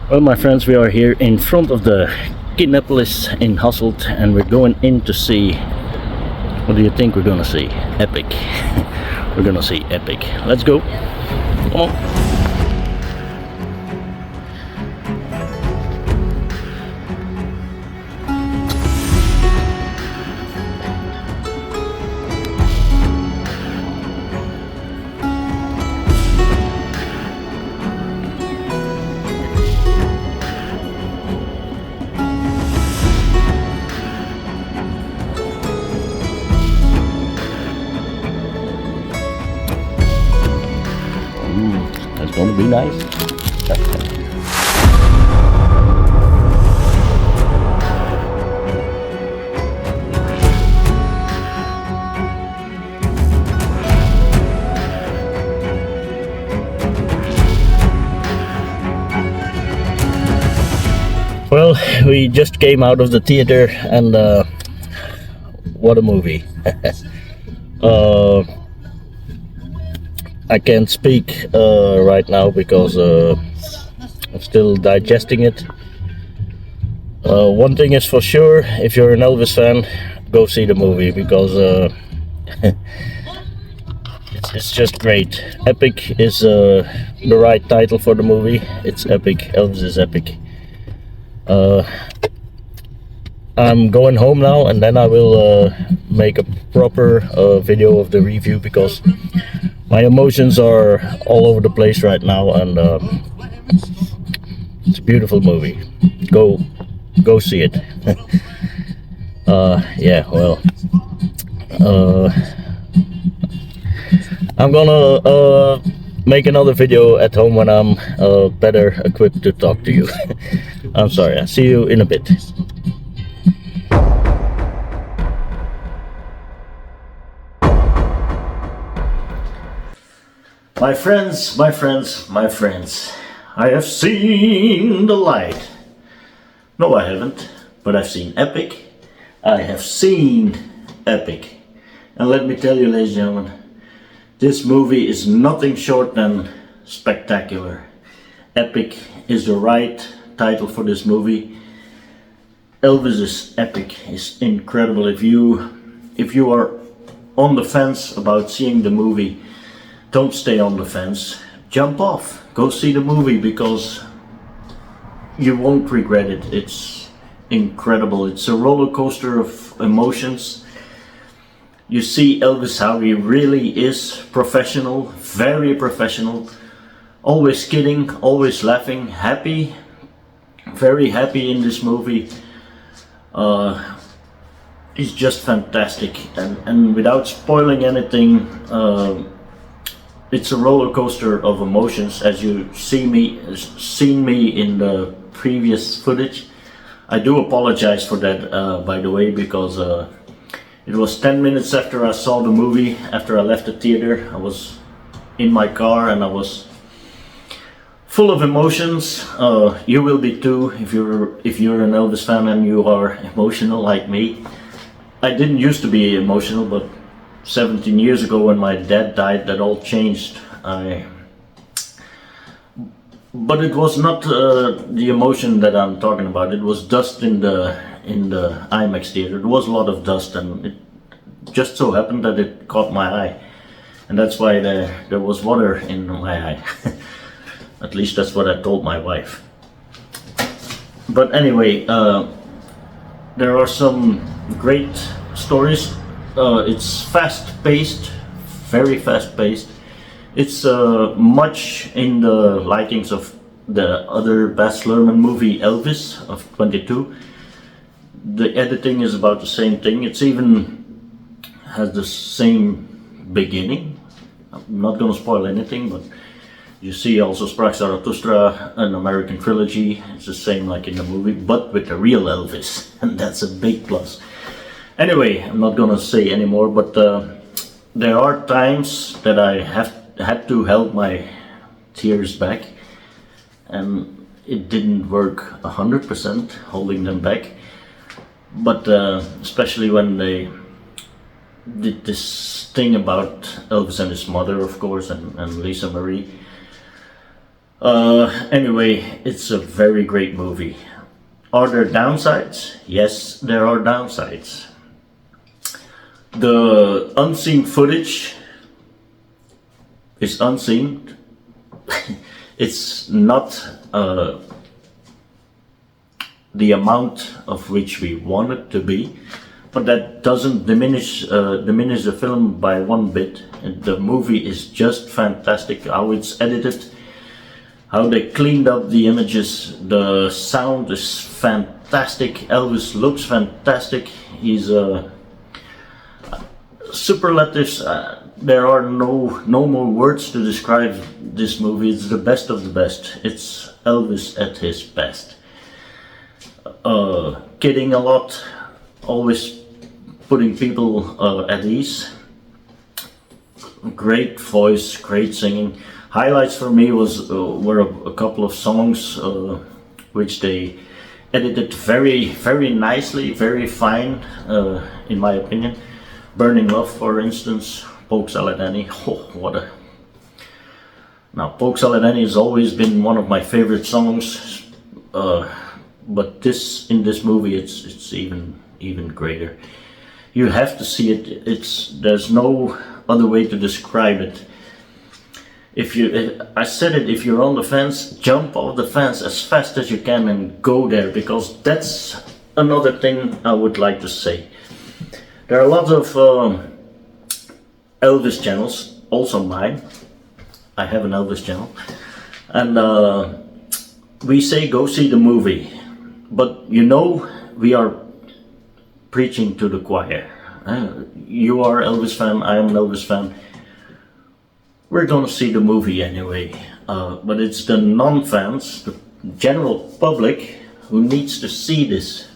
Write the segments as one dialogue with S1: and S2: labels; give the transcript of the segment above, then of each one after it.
S1: Well, my friends, we are here in front of the Kidnapolis in Hasselt, and we're going in to see. What do you think we're gonna see? EPiC. We're gonna see EPiC. Let's go. Come on. That's gonna be nice. Well, we just came out of the theater, and what a movie. I can't speak right now because I'm still digesting it. One thing is for sure, if you're an Elvis fan, go see the movie because it's just great. EPiC is the right title for the movie. It's EPiC. Elvis is EPiC. I'm going home now, and then I will make a proper video of the review because my emotions are all over the place right now, and it's a beautiful movie. Go see it. Yeah, well, I'm gonna make another video at home when I'm better equipped to talk to you. I'm sorry, I'll see you in a bit. My friends, my friends, my friends, I have seen the light. No, I haven't, but I've seen EPiC. I have seen EPiC. And let me tell you, ladies and gentlemen, this movie is nothing short than spectacular. EPiC is the right title for this movie. Elvis is EPiC. It's incredible. If you are on the fence about seeing the movie, don't stay on the fence. Jump off. Go see the movie because you won't regret it. It's incredible. It's a roller coaster of emotions. You see Elvis how he really is professional, very professional. Always kidding, always laughing, happy, very happy in this movie. He's just fantastic. And without spoiling anything, it's a roller coaster of emotions, as you seen me in the previous footage. I do apologize for that, by the way, because it was 10 minutes after I saw the movie, after I left the theater. I was in my car and I was full of emotions. You will be too if you're an Elvis fan and you are emotional like me. I didn't used to be emotional, but 17 years ago when my dad died, that all changed. But it was not the emotion that I'm talking about. It was dust in the IMAX theater. There was a lot of dust, and it just so happened that it caught my eye, and that's why there was water in my eye. At least that's what I told my wife. But anyway, there are some great stories. It's fast-paced, very fast-paced. It's much in the likings of the other Baz Luhrmann movie Elvis of 22. The editing is about the same thing. It's even has the same beginning. I'm not gonna spoil anything, but you see also Sprach Zarathustra, an American trilogy. It's the same like in the movie, but with the real Elvis, and that's a big plus. Anyway, I'm not gonna say anymore, but there are times that I had to hold my tears back, and it didn't work 100% holding them back. But especially when they did this thing about Elvis and his mother, of course, and Lisa Marie. Anyway, it's a very great movie. Are there downsides? Yes, there are downsides. The unseen footage is unseen. It's not the amount of which we want it to be, but that doesn't diminish the film by one bit. The movie is just fantastic. How it's edited, how they cleaned up the images. The sound is fantastic. Elvis looks fantastic. He's superlatives. There are no more words to describe this movie. It's the best of the best. It's Elvis at his best. Kidding a lot, always putting people at ease. Great voice, great singing. Highlights for me were a couple of songs which they edited very nicely, very fine, in my opinion. Burning Love, for instance, Polk Salad Annie. Oh, Now, Polk Salad Annie has always been one of my favorite songs, but in this movie, it's even greater. You have to see it. There's no other way to describe it. I said it, if you're on the fence, jump off the fence as fast as you can and go there, because that's another thing I would like to say. There are lots of Elvis channels, also mine. I have an Elvis channel, and we say go see the movie, but we are preaching to the choir. You are Elvis fan, I am an Elvis fan. We're gonna see the movie anyway, but it's the non-fans, the general public, who needs to see this,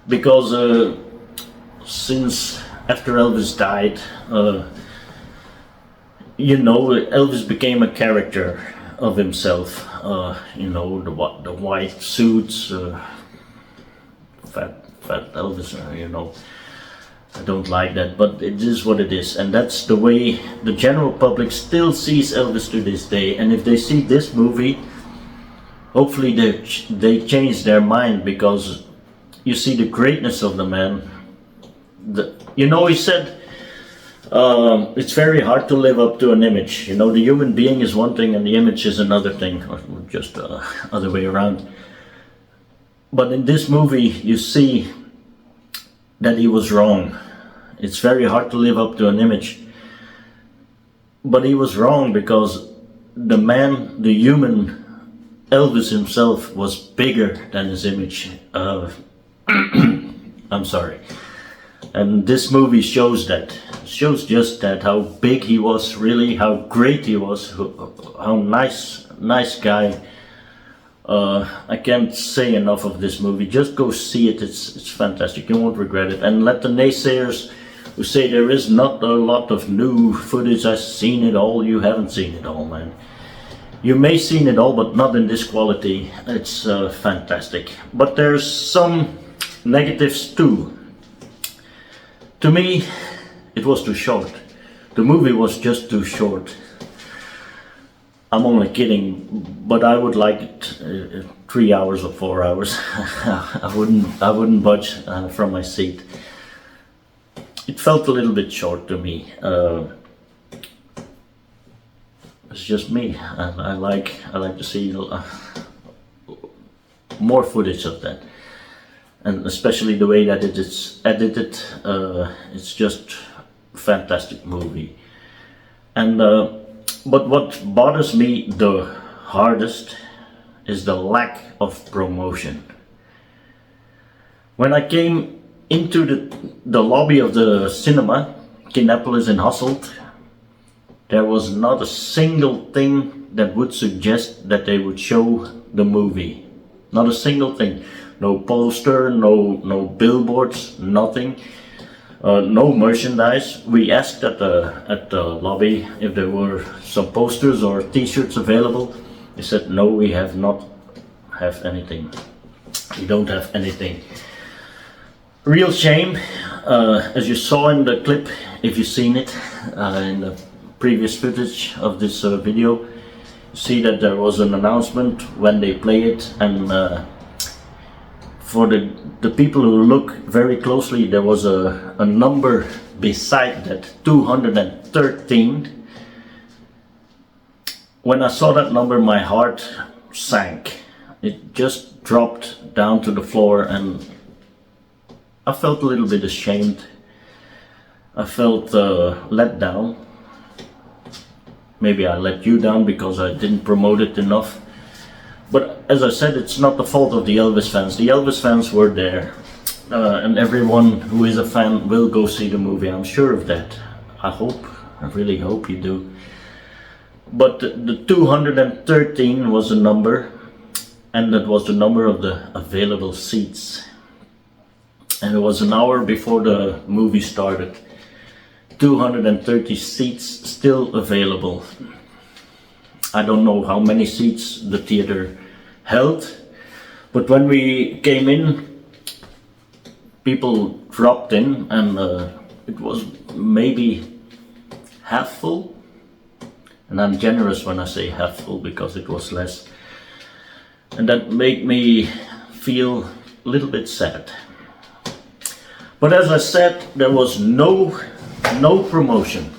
S1: because since after Elvis died, Elvis became a character of himself. The white suits, fat Elvis. I don't like that, but it is what it is, and that's the way the general public still sees Elvis to this day. And if they see this movie, hopefully they change their mind, because you see the greatness of the man. He said it's very hard to live up to an image. The human being is one thing and the image is another thing, or just other way around. But in this movie, you see that he was wrong. It's very hard to live up to an image, but he was wrong, because the man, the human Elvis himself, was bigger than his image. I'm sorry. And this movie shows just that, how big he was, really, how great he was, how nice guy. I can't say enough of this movie. Just go see it. It's fantastic. You won't regret it. And let the naysayers who say there is not a lot of new footage, I've seen it all. You haven't seen it all, man. You may seen it all, but not in this quality. It's fantastic. But there's some negatives too. To me, it was too short. The movie was just too short. I'm only kidding, but I would like it 3 hours or 4 hours. I wouldn't budge from my seat. It felt a little bit short to me. It's just me. I like to see more footage of that, and especially the way that it is edited. It's just a fantastic movie. And but what bothers me the hardest is the lack of promotion. When I came into the lobby of the cinema, Kinnepolis in Hasselt, there was not a single thing that would suggest that they would show the movie. Not a single thing. No poster, no billboards, nothing. No merchandise. We asked at the lobby if there were some posters or t-shirts available. They said no, we have anything. We don't have anything. Real shame. As you saw in the clip, if you've seen it in the previous footage of this video, see that there was an announcement when they play it, and for the people who look very closely, there was a number beside that, 213. When I saw that number, my heart sank. It just dropped down to the floor, and I felt a little bit ashamed. I felt let down. Maybe I let you down because I didn't promote it enough. But as I said, it's not the fault of the Elvis fans. The Elvis fans were there. And everyone who is a fan will go see the movie. I'm sure of that. I really hope you do. But the 213 was a number. And that was the number of the available seats. And it was an hour before the movie started. 230 seats still available. I don't know how many seats the theater held, but when we came in, people dropped in, and it was maybe half full. And I'm generous when I say half full because it was less. And that made me feel a little bit sad. But as I said, there was no promotion.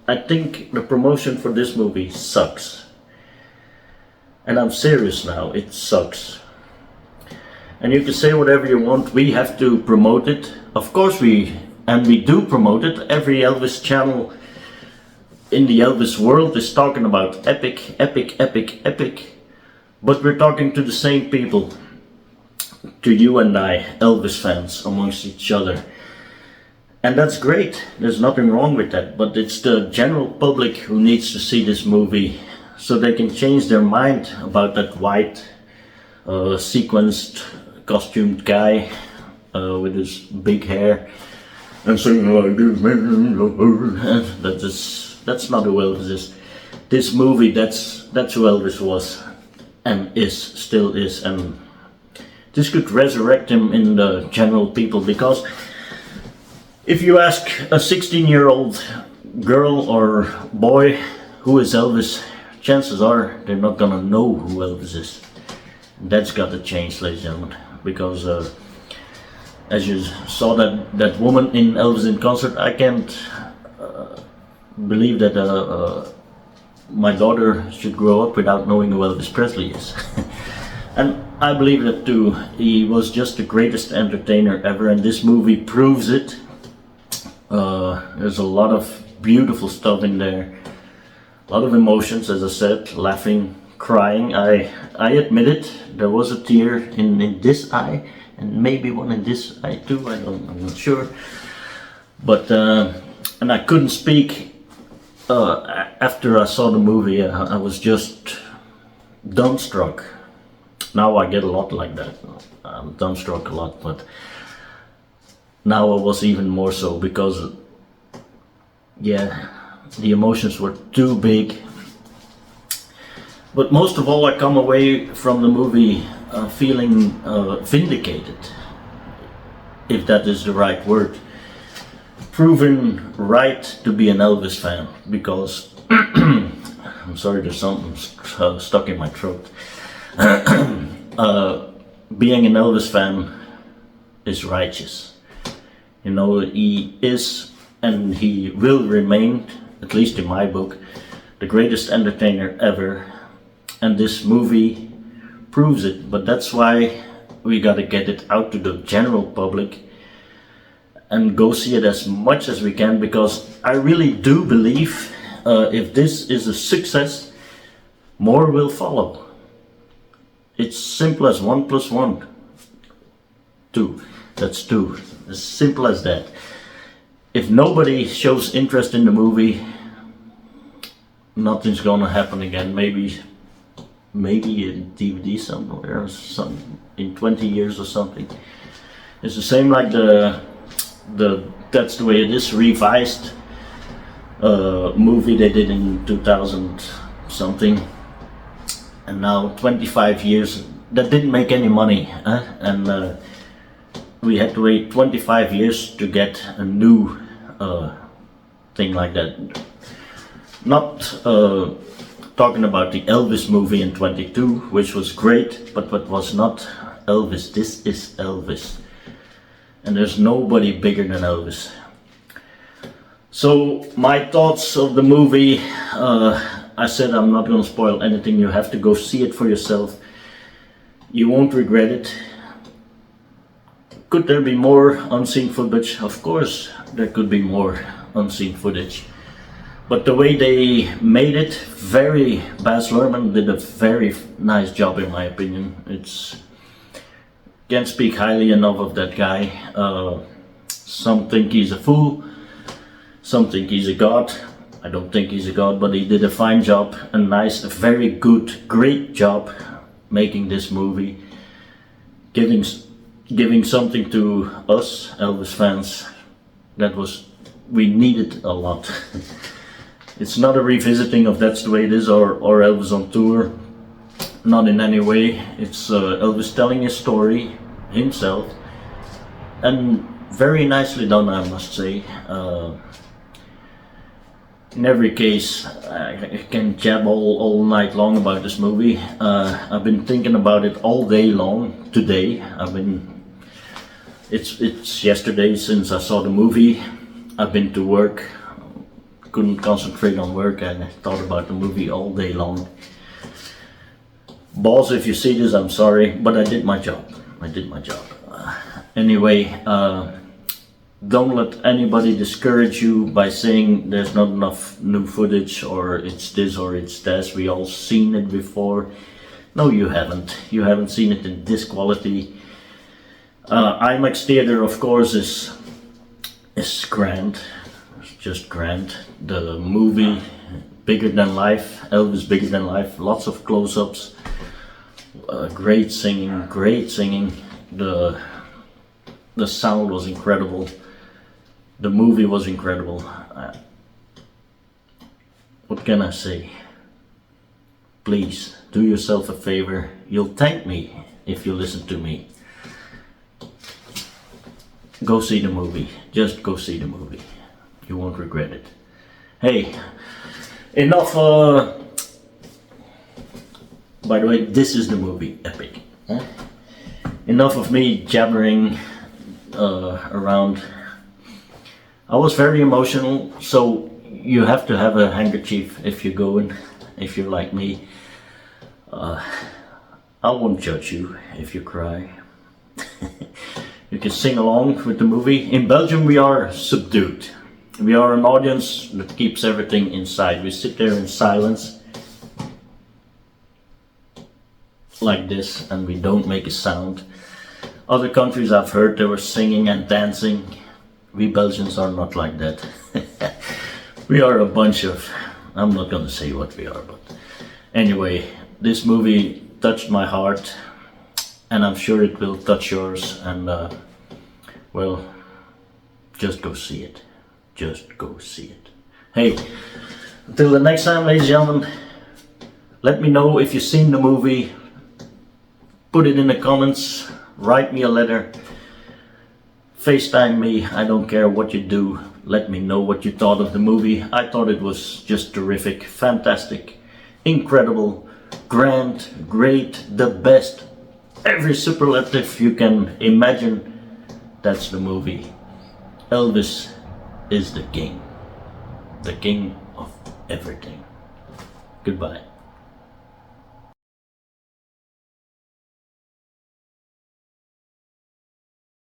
S1: I think the promotion for this movie sucks. And I'm serious now, it sucks. And you can say whatever you want, we have to promote it. Of course we do promote it. Every Elvis channel in the Elvis world is talking about EPiC, EPiC, EPiC, EPiC. But we're talking to the same people. To you and I, Elvis fans, amongst each other. And that's great, there's nothing wrong with that, but it's the general public who needs to see this movie so they can change their mind about that white, sequenced, costumed guy with his big hair and singing like this. That's not who Elvis is. This movie, that's who Elvis was and still is, and this could resurrect him in the general people, because if you ask a 16-year-old girl or boy who is Elvis, chances are they're not gonna know who Elvis is. That's got to change, ladies and gentlemen, because as you saw that woman in Elvis in concert, I can't believe that my daughter should grow up without knowing who Elvis Presley is. And I believe that too. He was just the greatest entertainer ever, and this movie proves it. There's a lot of beautiful stuff in there, a lot of emotions, as I said, laughing, crying. I admit it, there was a tear in this eye, and maybe one in this eye too, I'm not sure. But, and I couldn't speak after I saw the movie. I was just dumbstruck. Now I get a lot like that, I'm dumbstruck a lot, but now I was even more so, because yeah, the emotions were too big. But most of all, I come away from the movie feeling vindicated, if that is the right word. Proven right to be an Elvis fan, because I'm sorry, there's something stuck in my throat. Being an Elvis fan is righteous. You know, he is and he will remain, at least in my book, the greatest entertainer ever. And this movie proves it. But that's why we gotta get it out to the general public and go see it as much as we can, because I really do believe if this is a success, more will follow. It's simple as 1 + 1, 2. That's 2. As simple as that. If nobody shows interest in the movie, nothing's gonna happen again. Maybe a DVD somewhere, or some in 20 years or something. It's the same like the That's the Way It Is revised movie they did in 2000 something. And now 25 years, that didn't make any money, and we had to wait 25 years to get a new thing like that. Not talking about the Elvis movie in 22, which was great, but what was not Elvis. This is Elvis. And there's nobody bigger than Elvis. So my thoughts of the movie, I said I'm not going to spoil anything. You have to go see it for yourself. You won't regret it. Could there be more unseen footage? Of course there could be more unseen footage. But the way they made it, Baz Luhrmann did a very nice job in my opinion. Can't speak highly enough of that guy. Some think he's a fool, some think he's a god. I don't think he's a god, but he did a fine job, a very good, great job making this movie, giving something to us Elvis fans we needed a lot. It's not a revisiting of That's the Way It Is or Elvis on Tour, not in any way. It's Elvis telling his story himself, and very nicely done, I must say. In every case, I can jab all night long about this movie. I've been thinking about it all day long today. It's yesterday since I saw the movie. I've been to work, couldn't concentrate on work, and I thought about the movie all day long. Boss, if you see this, I'm sorry, but I did my job. Anyway, don't let anybody discourage you by saying there's not enough new footage, or it's this or it's that. We all seen it before. No, you haven't. You haven't seen it in this quality. IMAX theater, of course, is grand. It's just grand. The movie, bigger than life. Elvis bigger than life. Lots of close-ups. Great singing. The sound was incredible. The movie was incredible. What can I say? Please do yourself a favor. You'll thank me if you listen to me. Go see the movie. Just go see the movie. You won't regret it. Hey, enough. By the way, this is the movie EPiC. Huh? Enough of me jabbering around. I was very emotional, so you have to have a handkerchief if you're going, if you're like me. I won't judge you if you cry. You can sing along with the movie. In Belgium we are subdued. We are an audience that keeps everything inside. We sit there in silence like this and we don't make a sound. Other countries I've heard they were singing and dancing. We Belgians are not like that. We are a bunch of, I'm not gonna say what we are, but anyway, this movie touched my heart and I'm sure it will touch yours, and well, just go see it. Just go see it. Hey, until the next time, ladies and gentlemen, let me know if you've seen the movie. Put it in the comments, write me a letter, FaceTime me, I don't care what you do. Let me know what you thought of the movie. I thought it was just terrific, fantastic, incredible, grand, great, the best. Every superlative you can imagine, that's the movie. Elvis is the king of everything. Goodbye.